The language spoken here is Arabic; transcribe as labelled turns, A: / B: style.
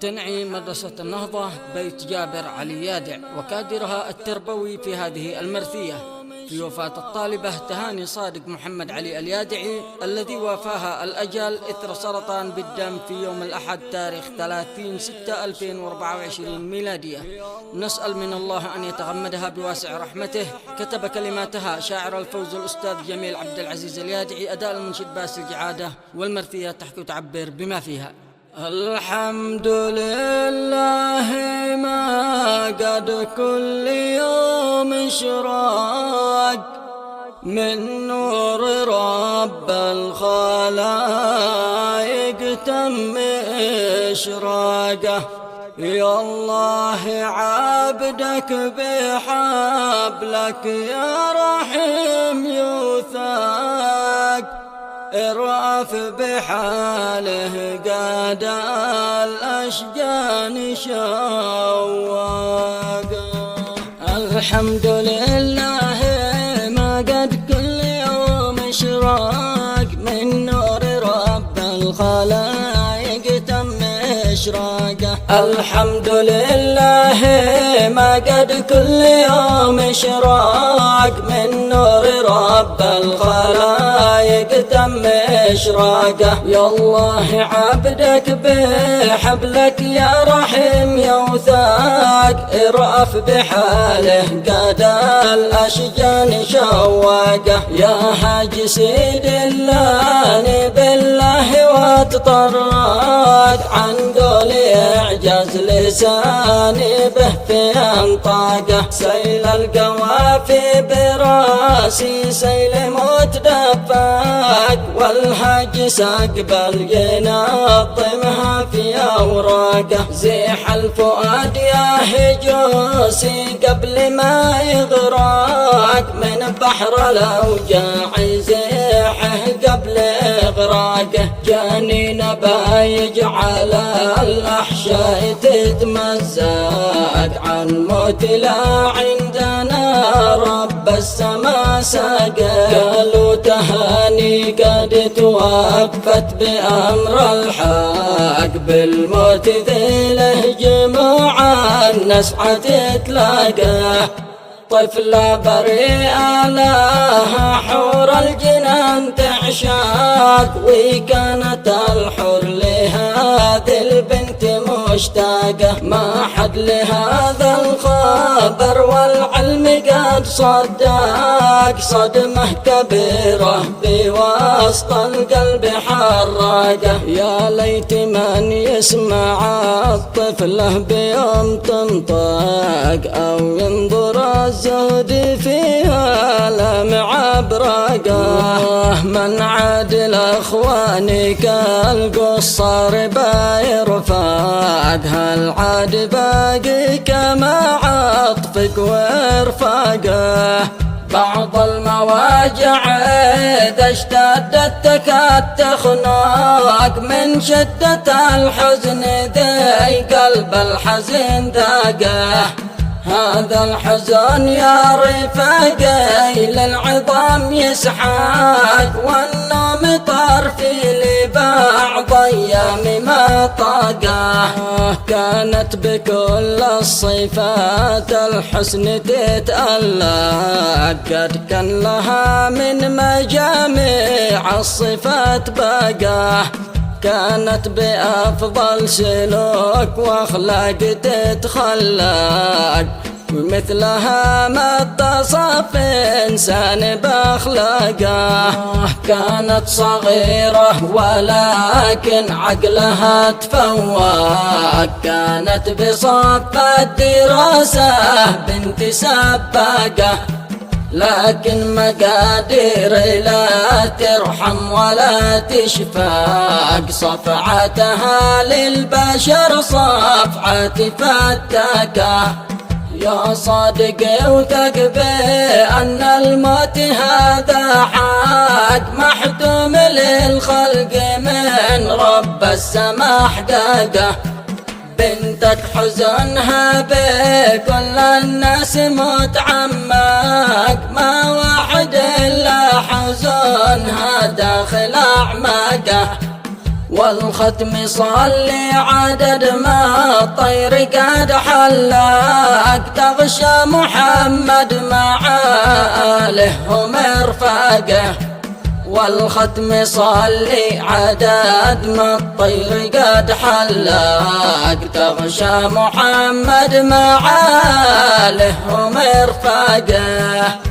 A: تنعي مدرسة النهضة بيت جابر علي يادع وكادرها التربوي في هذه المرثية في وفاة الطالبة تهاني صادق محمد علي اليادعي الذي وافاها الأجل إثر سرطان بالدم في يوم الأحد تاريخ 30/6/2024 ميلادية. نسأل من الله أن يتغمدها بواسع رحمته. كتب كلماتها شاعر الفوز الأستاذ جميل عبد العزيز اليادعي، أداء المنشد باسل الجعادة، والمرثية تحكي وتعبر بما فيها. الحمد لله ما قد كل يوم اشراق من نور رب الخلائق تم اشراقه. يا الله عبدك بحبلك يا رحيم يوثاق، ارأف بحاله قاد الأشجان شواق. الحمد لله ما قد كل يوم اشراق من نور رب الخلائق تم اشراقه. الحمد لله ما قد كل يوم اشراق من نور رب الخلائق تم اشراقه. يا الله عبدك بحبلك يا رحيم يوثاق، ارأف بحاله قاد الأشجان شواقه. يا حاج سيد الله بالله واتطرق عن قولي اعجاز لساني به في انطاقه. سيل القوافي براسي سيل متدفق، والحاج ساقبل ينظمها في اوراقه. زيح الفؤاد يا هجوسي قبل ما يغرق من بحر الاوجاع زيحه قبل اغراقه. جانين بايج على الأحشاء تتمزق عن موت لا عندنا رب السما ساقه. قالوا تهاني قد توفت بأمر الحق، بالموت ذيله جموع النسعة تتلاقاه. طفلة بريئة لها حور الجنان تعشاق، وكانت الحور لهذه البنت مشتاقة. ما حد لهذا الخبر والعلم قد صدق، صدمة كبيرة بوسط القلب حراقة. يا ليت من يسمع الطفلة بيوم تنطق أو ينظر الزهد فيها لمع براقه. من عادل اخواني كالقصار بايرفاق، هل عاد باقي كما عطفك وارفاقه. بعض المواجع إذا اشتدت تكاد تخنق، من شدة الحزن ذي قلب الحزين ذاقه. هذا الحزن يا رفاقي للعظام يسحق، والنوم طار في لبعض ايام ما طاقه. كانت بكل الصفات الحسن تتألق، قد كان لها من مجاميع الصفات باقه. كانت بأفضل سلوك وأخلاق تتخلق، ومثلها ما اتصف إنسان بأخلاقه. كانت صغيرة ولكن عقلها تفوق، كانت بصف الدراسة بنت سباقة. لكن مقادير لا ترحم ولا تشفاق، صفعتها للبشر صفعة فتاكة. يا صادق وثق بأن الموت هذا حق، محتوم للخلق من رب السما حقاقه. بنتك حزنها بكل الناس متعمق، ما واحد إلا حزنها داخل أعماقه. والختم صلي عدد ما الطير قد حلاق تغشى محمد مع آله ومرفقه. والختم صلي عدد ما الطير قد حلاق تغشى محمد مع آله ومرفقه.